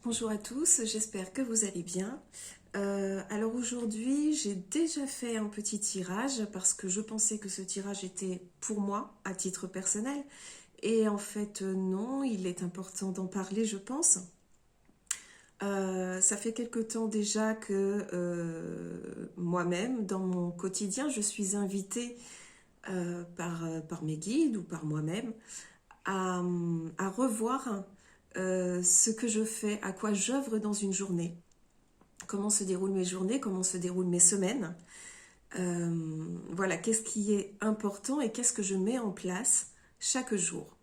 Bonjour à tous, j'espère que vous allez bien. Alors aujourd'hui, j'ai déjà fait un petit tirage parce que je pensais que ce tirage était pour moi à titre personnel. Et en fait, non, il est important d'en parler, je pense. Ça fait quelque temps déjà que moi-même, dans mon quotidien, je suis invitée par mes guides ou par moi-même à revoir ce que je fais, à quoi j'œuvre dans une journée, comment se déroulent mes journées, comment se déroulent mes semaines. Voilà, qu'est-ce qui est important et qu'est-ce que je mets en place chaque jour.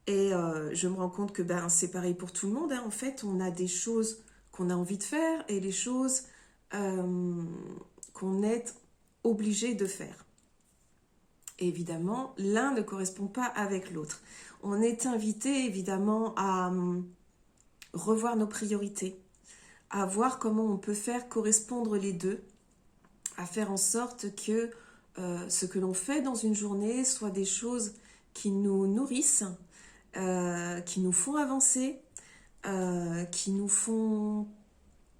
Et je me rends compte que c'est pareil pour tout le monde, hein. En fait, on a des choses qu'on a envie de faire et les choses euh, qu'on est obligé de faire. Et évidemment, l'un ne correspond pas avec l'autre. On est invité évidemment à revoir nos priorités, à voir comment on peut faire correspondre les deux, à faire en sorte que ce que l'on fait dans une journée soit des choses qui nous nourrissent, qui nous font avancer, qui nous font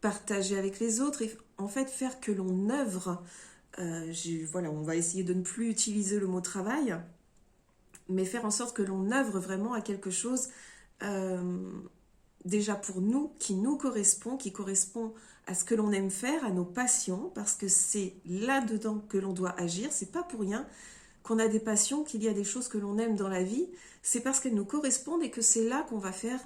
partager avec les autres et en fait faire que l'on œuvre. Voilà, on va essayer de ne plus utiliser le mot travail, mais faire en sorte que l'on œuvre vraiment à quelque chose euh, déjà pour nous, qui nous correspond, qui correspond à ce que l'on aime faire, à nos passions, parce que c'est là-dedans que l'on doit agir. C'est pas pour rien qu'on a des passions, qu'il y a des choses que l'on aime dans la vie. C'est parce qu'elles nous correspondent et que c'est là qu'on va faire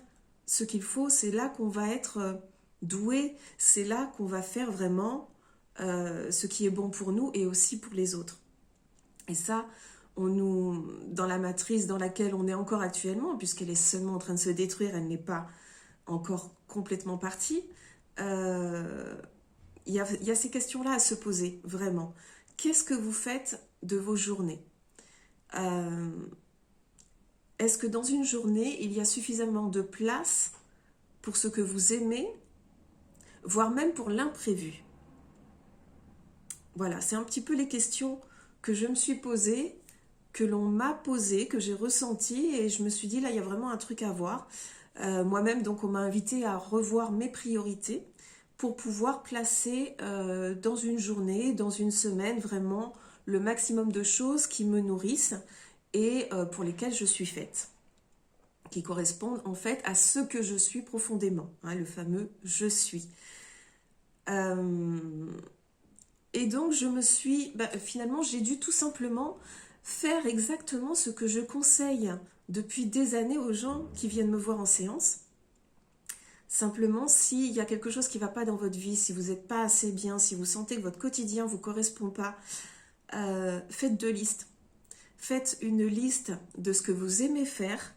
ce qu'il faut, c'est là qu'on va être doué, c'est là qu'on va faire vraiment ce qui est bon pour nous et aussi pour les autres. Et ça, dans la matrice dans laquelle on est encore actuellement, puisqu'elle est seulement en train de se détruire, elle n'est pas encore complètement partie, euh, il y a ces questions-là à se poser, vraiment. Qu'est-ce que vous faites de vos journées? Euh, Est-ce que dans une journée, il y a suffisamment de place pour ce que vous aimez, voire même pour l'imprévu? Voilà, c'est un petit peu les questions que je me suis posées, que l'on m'a posées, que j'ai ressenties, et je me suis dit, là, il y a vraiment un truc à voir. Moi-même, donc, on m'a invité à revoir mes priorités pour pouvoir placer dans une journée, dans une semaine, vraiment le maximum de choses qui me nourrissent et pour lesquelles je suis faite, qui correspondent en fait à ce que je suis profondément, hein, le fameux je suis. Euh, et donc finalement j'ai dû tout simplement faire exactement ce que je conseille depuis des années aux gens qui viennent me voir en séance. Simplement, s'il y a quelque chose qui ne va pas dans votre vie, si vous n'êtes pas assez bien, si vous sentez que votre quotidien ne vous correspond pas, faites deux listes. Faites une liste de ce que vous aimez faire,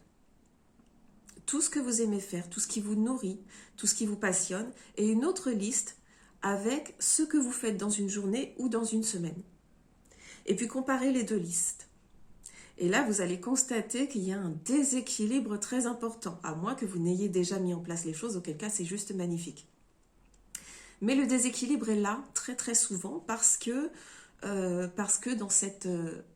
tout ce que vous aimez faire, tout ce qui vous nourrit, tout ce qui vous passionne, et une autre liste avec ce que vous faites dans une journée ou dans une semaine. Et puis comparez les deux listes. Et là, vous allez constater qu'il y a un déséquilibre très important, à moins que vous n'ayez déjà mis en place les choses, auquel cas c'est juste magnifique. Mais le déséquilibre est là très très souvent parce que dans cette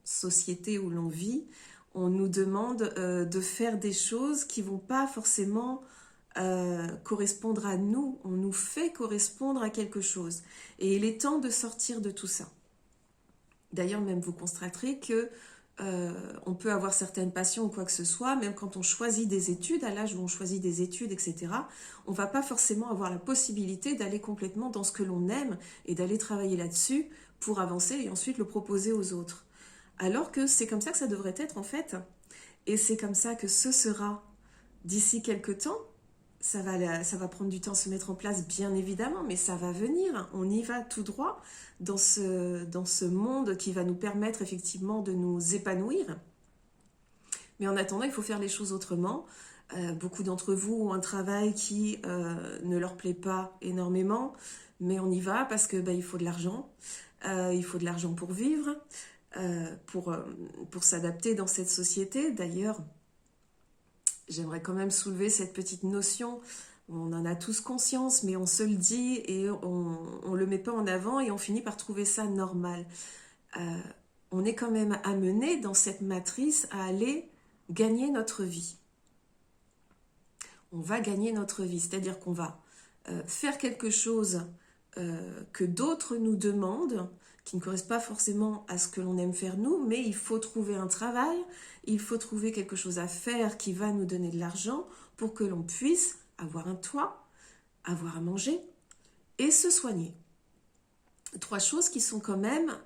société où l'on vit, on nous demande de faire des choses qui ne vont pas forcément correspondre à nous. On nous fait correspondre à quelque chose. Et il est temps de sortir de tout ça. D'ailleurs, même vous constaterez que on peut avoir certaines passions ou quoi que ce soit, même quand on choisit des études, à l'âge où on choisit des études, etc., on ne va pas forcément avoir la possibilité d'aller complètement dans ce que l'on aime et d'aller travailler là-dessus pour avancer et ensuite le proposer aux autres. Alors que c'est comme ça que ça devrait être en fait, et c'est comme ça que ce sera d'ici quelques temps. Ça va prendre du temps à se mettre en place, bien évidemment, mais ça va venir. On y va tout droit dans ce monde qui va nous permettre effectivement de nous épanouir. Mais en attendant, il faut faire les choses autrement. Beaucoup d'entre vous ont un travail qui ne leur plaît pas énormément, mais on y va parce que il faut de l'argent. Il faut de l'argent pour vivre, pour s'adapter dans cette société. D'ailleurs, j'aimerais quand même soulever cette petite notion. On en a tous conscience, mais on se le dit et on le met pas en avant et on finit par trouver ça normal. Euh, on est quand même amené dans cette matrice à aller gagner notre vie. on va gagner notre vie. C'est-à-dire qu'on va faire quelque chose que d'autres nous demandent, qui ne correspond pas forcément à ce que l'on aime faire nous, mais il faut trouver un travail, il faut trouver quelque chose à faire qui va nous donner de l'argent pour que l'on puisse avoir un toit, avoir à manger et se soigner. 3 choses qui sont quand même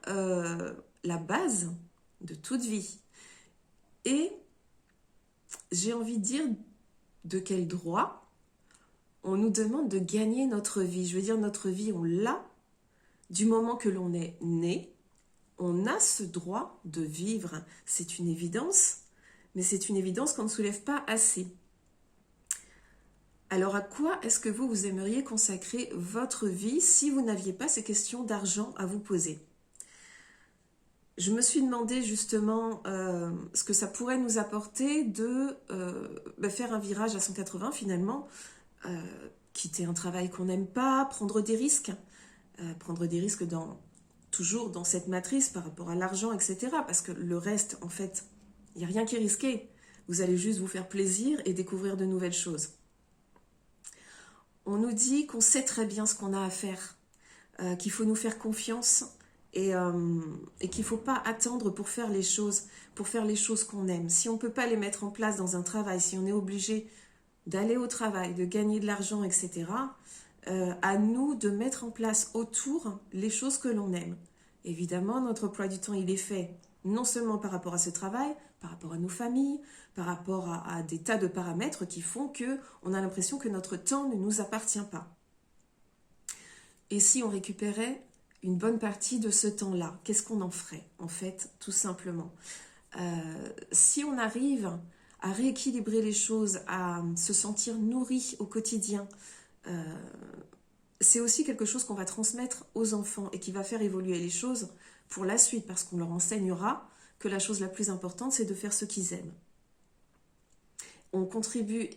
la base de toute vie. Et j'ai envie de dire, de quel droit on nous demande de gagner notre vie. Je veux dire, notre vie, on l'a du moment que l'on est né. On a ce droit de vivre. C'est une évidence, mais c'est une évidence qu'on ne soulève pas assez. Alors à quoi est-ce que vous aimeriez consacrer votre vie si vous n'aviez pas ces questions d'argent à vous poser? Je me suis demandé justement ce que ça pourrait nous apporter de faire un virage à 180 finalement, quitter un travail qu'on n'aime pas, prendre des risques toujours dans cette matrice par rapport à l'argent, etc. Parce que le reste, en fait, il n'y a rien qui est risqué. Vous allez juste vous faire plaisir et découvrir de nouvelles choses. On nous dit qu'on sait très bien ce qu'on a à faire, qu'il faut nous faire confiance et qu'il ne faut pas attendre pour faire les choses qu'on aime. Si on ne peut pas les mettre en place dans un travail, si on est obligé d'aller au travail, de gagner de l'argent, etc., à nous de mettre en place autour les choses que l'on aime. Évidemment, notre emploi du temps, il est fait non seulement par rapport à ce travail, par rapport à nos familles, par rapport à des tas de paramètres qui font qu'on a l'impression que notre temps ne nous appartient pas. Et si on récupérait une bonne partie de ce temps-là, qu'est-ce qu'on en ferait, en fait, tout simplement? Si on arrive à rééquilibrer les choses, à se sentir nourri au quotidien, c'est aussi quelque chose qu'on va transmettre aux enfants et qui va faire évoluer les choses pour la suite, parce qu'on leur enseignera que la chose la plus importante, c'est de faire ce qu'ils aiment. On contribue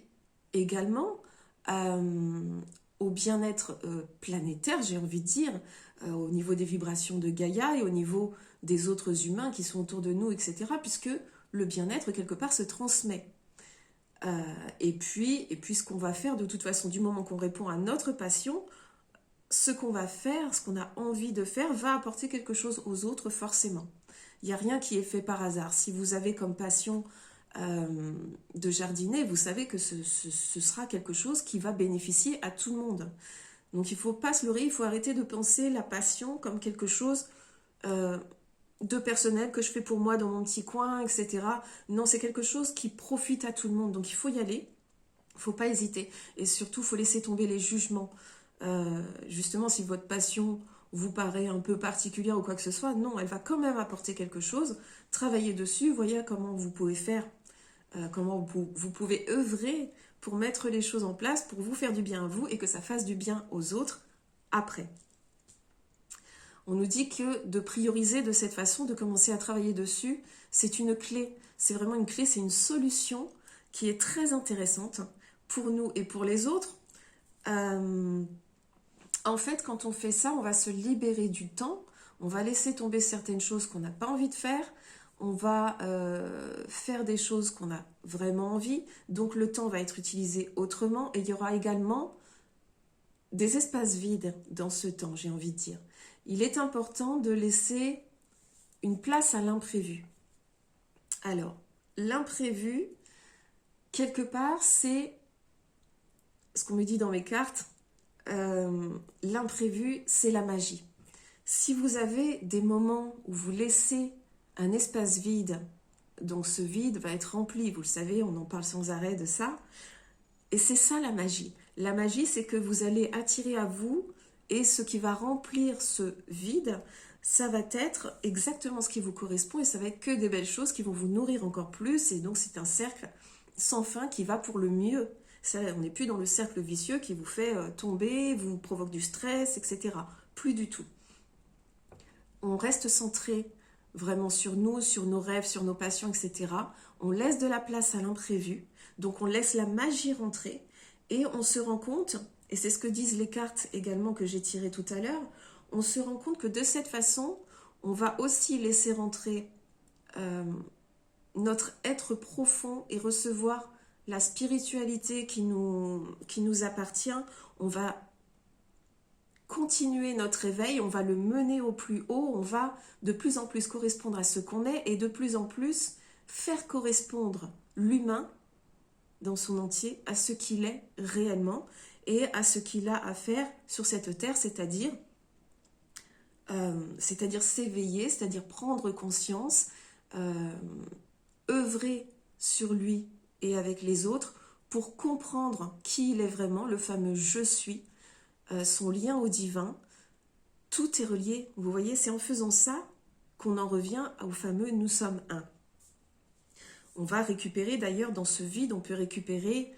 également au bien-être planétaire, j'ai envie de dire, au niveau des vibrations de Gaïa et au niveau des autres humains qui sont autour de nous, etc., puisque le bien-être, quelque part, se transmet. Et puis ce qu'on va faire, de toute façon, du moment qu'on répond à notre passion, ce qu'on va faire, ce qu'on a envie de faire, va apporter quelque chose aux autres, forcément. Il n'y a rien qui est fait par hasard. Si vous avez comme passion de jardiner, vous savez que ce sera quelque chose qui va bénéficier à tout le monde. Donc il ne faut pas se leurrer, il faut arrêter de penser la passion comme quelque chose de personnel que je fais pour moi dans mon petit coin, etc. Non, c'est quelque chose qui profite à tout le monde. Donc il faut y aller, il ne faut pas hésiter. Et surtout, il faut laisser tomber les jugements. Justement, si votre passion vous paraît un peu particulière ou quoi que ce soit, non, elle va quand même apporter quelque chose. Travaillez dessus, voyez comment vous pouvez faire, comment vous pouvez œuvrer pour mettre les choses en place, pour vous faire du bien à vous et que ça fasse du bien aux autres après. On nous dit que de prioriser de cette façon, de commencer à travailler dessus, c'est une clé. C'est vraiment une clé, c'est une solution qui est très intéressante pour nous et pour les autres. En fait, quand on fait ça, on va se libérer du temps, on va laisser tomber certaines choses qu'on n'a pas envie de faire, on va faire des choses qu'on a vraiment envie, donc le temps va être utilisé autrement et il y aura également des espaces vides dans ce temps, j'ai envie de dire. Il est important de laisser une place à l'imprévu. Alors, l'imprévu, quelque part, c'est ce qu'on me dit dans mes cartes, l'imprévu, c'est la magie. Si vous avez des moments où vous laissez un espace vide, donc ce vide va être rempli, vous le savez, on en parle sans arrêt de ça, et c'est ça la magie. La magie, c'est que vous allez attirer à vous, et ce qui va remplir ce vide, ça va être exactement ce qui vous correspond, et ça va être que des belles choses qui vont vous nourrir encore plus, et donc c'est un cercle sans fin qui va pour le mieux. Ça, on n'est plus dans le cercle vicieux qui vous fait tomber, vous provoque du stress, etc. Plus du tout. On reste centré vraiment sur nous, sur nos rêves, sur nos passions, etc. On laisse de la place à l'imprévu, donc on laisse la magie rentrer et on se rend compte, et c'est ce que disent les cartes également que j'ai tirées tout à l'heure, on se rend compte que de cette façon, on va aussi laisser rentrer notre être profond et recevoir la spiritualité qui nous appartient, on va continuer notre éveil, on va le mener au plus haut, on va de plus en plus correspondre à ce qu'on est et de plus en plus faire correspondre l'humain dans son entier à ce qu'il est réellement et à ce qu'il a à faire sur cette terre, c'est-à-dire s'éveiller, c'est-à-dire prendre conscience, œuvrer sur lui et avec les autres pour comprendre qui il est vraiment, le fameux je suis, son lien au divin. Tout est relié, vous voyez, c'est en faisant ça qu'on en revient au fameux nous sommes un. On va récupérer d'ailleurs dans ce vide, on peut récupérer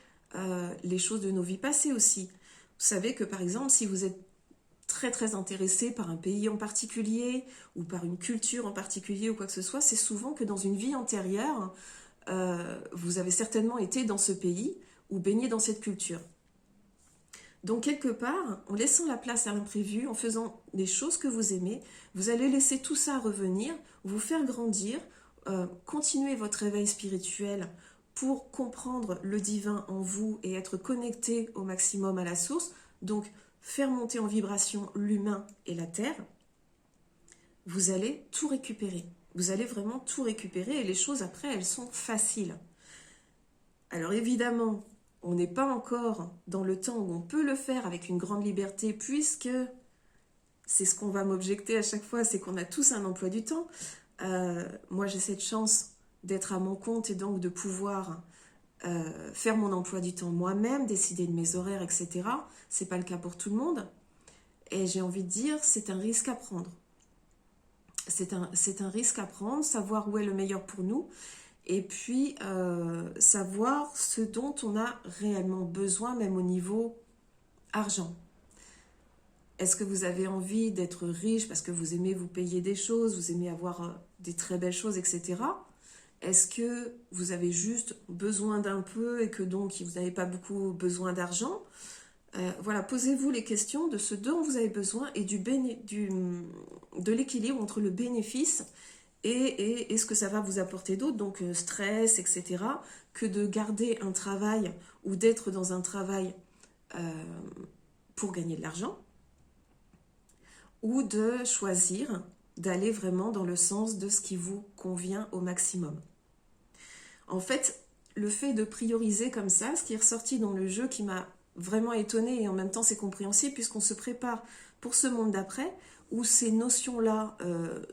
les choses de nos vies passées aussi. Vous savez que par exemple, si vous êtes très très intéressé par un pays en particulier ou par une culture en particulier ou quoi que ce soit, c'est souvent que dans une vie antérieure, vous avez certainement été dans ce pays ou baigné dans cette culture. Donc quelque part, en laissant la place à l'imprévu, en faisant des choses que vous aimez, vous allez laisser tout ça revenir, vous faire grandir, continuer votre éveil spirituel pour comprendre le divin en vous et être connecté au maximum à la source, donc faire monter en vibration l'humain et la terre, vous allez tout récupérer. Vous allez vraiment tout récupérer et les choses après, elles sont faciles. Alors évidemment, on n'est pas encore dans le temps où on peut le faire avec une grande liberté puisque c'est ce qu'on va m'objecter à chaque fois, c'est qu'on a tous un emploi du temps. Moi, j'ai cette chance d'être à mon compte et donc de pouvoir faire mon emploi du temps moi-même, décider de mes horaires, etc. C'est pas le cas pour tout le monde. Et j'ai envie de dire, c'est un risque à prendre. C'est un risque à prendre, savoir où est le meilleur pour nous. Et puis, savoir ce dont on a réellement besoin, même au niveau argent. Est-ce que vous avez envie d'être riche parce que vous aimez vous payer des choses, vous aimez avoir des très belles choses, etc. Est-ce que vous avez juste besoin d'un peu et que donc vous n'avez pas beaucoup besoin d'argent? Voilà, posez-vous les questions de ce dont vous avez besoin et de l'équilibre entre le bénéfice et ce que ça va vous apporter d'autre, donc stress, etc., que de garder un travail ou d'être dans un travail pour gagner de l'argent, ou de choisir d'aller vraiment dans le sens de ce qui vous convient au maximum. En fait, le fait de prioriser comme ça, ce qui est ressorti dans le jeu qui m'a vraiment étonnée et en même temps c'est compréhensible puisqu'on se prépare pour ce monde d'après où ces notions-là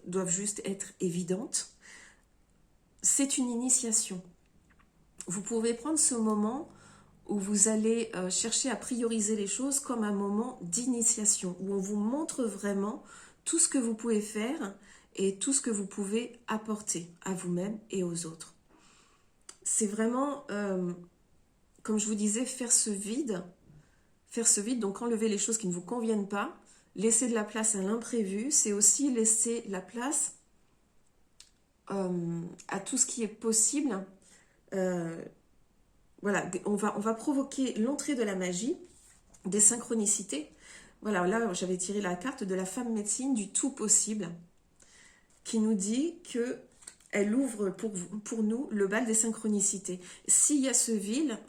doivent juste être évidentes. C'est une initiation. Vous pouvez prendre ce moment où vous allez chercher à prioriser les choses comme un moment d'initiation, où on vous montre vraiment tout ce que vous pouvez faire et tout ce que vous pouvez apporter à vous-même et aux autres. C'est vraiment, comme je vous disais, faire ce vide, donc enlever les choses qui ne vous conviennent pas, laisser de la place à l'imprévu, c'est aussi laisser la place à tout ce qui est possible. Voilà, on va provoquer l'entrée de la magie, des synchronicités. Voilà, là j'avais tiré la carte de la femme médecine du tout possible, qui nous dit que elle ouvre pour nous le bal des synchronicités. S'il y a ce vide,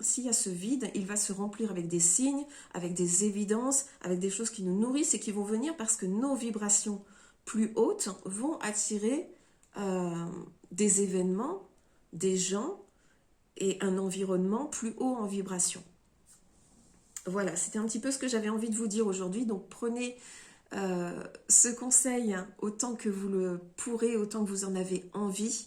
il va se remplir avec des signes, avec des évidences, avec des choses qui nous nourrissent et qui vont venir parce que nos vibrations plus hautes vont attirer des événements, des gens et un environnement plus haut en vibration. Voilà, c'était un petit peu ce que j'avais envie de vous dire aujourd'hui. Donc prenez ce conseil autant que vous le pourrez, autant que vous en avez envie.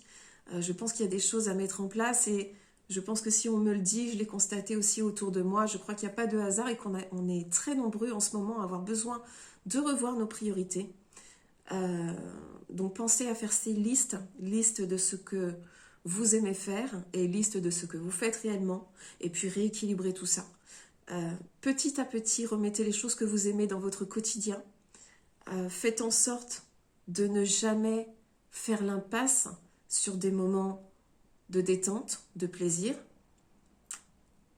Je pense qu'il y a des choses à mettre en place et je pense que si on me le dit, je l'ai constaté aussi autour de moi, je crois qu'il n'y a pas de hasard et qu'on est très nombreux en ce moment à avoir besoin de revoir nos priorités. Donc pensez à faire ces listes de ce que vous aimez faire et liste de ce que vous faites réellement et puis rééquilibrer tout ça. Petit à petit, remettez les choses que vous aimez dans votre quotidien. Faites en sorte de ne jamais faire l'impasse sur des moments de détente, de plaisir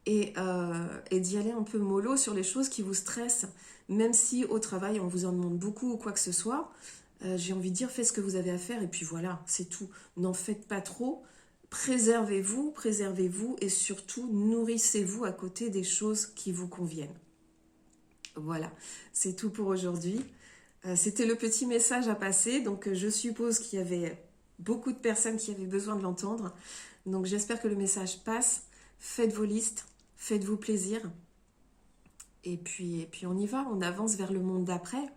et d'y aller un peu mollo sur les choses qui vous stressent, même si au travail on vous en demande beaucoup ou quoi que ce soit. J'ai envie de dire, faites ce que vous avez à faire et puis voilà, c'est tout. N'en faites pas trop. préservez-vous et surtout nourrissez-vous à côté des choses qui vous conviennent. Voilà, c'est tout pour aujourd'hui. C'était le petit message à passer, donc je suppose qu'il y avait beaucoup de personnes qui avaient besoin de l'entendre. Donc j'espère que le message passe. Faites vos listes, faites-vous plaisir. Et puis on y va, on avance vers le monde d'après.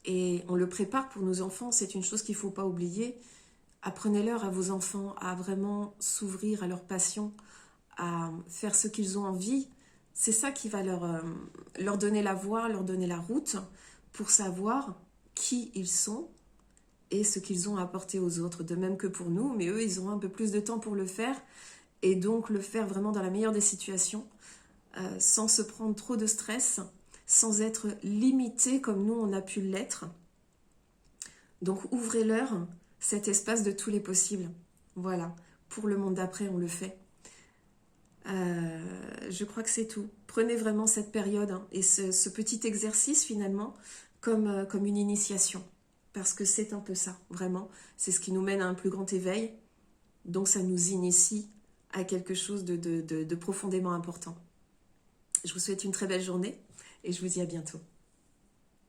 Et on le prépare pour nos enfants, c'est une chose qu'il ne faut pas oublier. Apprenez-leur à vos enfants à vraiment s'ouvrir à leur passion, à faire ce qu'ils ont envie. C'est ça qui va leur donner la voie, leur donner la route pour savoir qui ils sont et ce qu'ils ont à apporter aux autres. De même que pour nous, mais eux, ils auront un peu plus de temps pour le faire et donc le faire vraiment dans la meilleure des situations, sans se prendre trop de stress, sans être limité comme nous, on a pu l'être. Donc ouvrez-leur cet espace de tous les possibles. Voilà, pour le monde d'après, on le fait. Je crois que c'est tout. Prenez vraiment cette période et ce petit exercice finalement comme une initiation. Parce que c'est un peu ça, vraiment. C'est ce qui nous mène à un plus grand éveil. Donc ça nous initie à quelque chose de profondément important. Je vous souhaite une très belle journée et je vous dis à bientôt.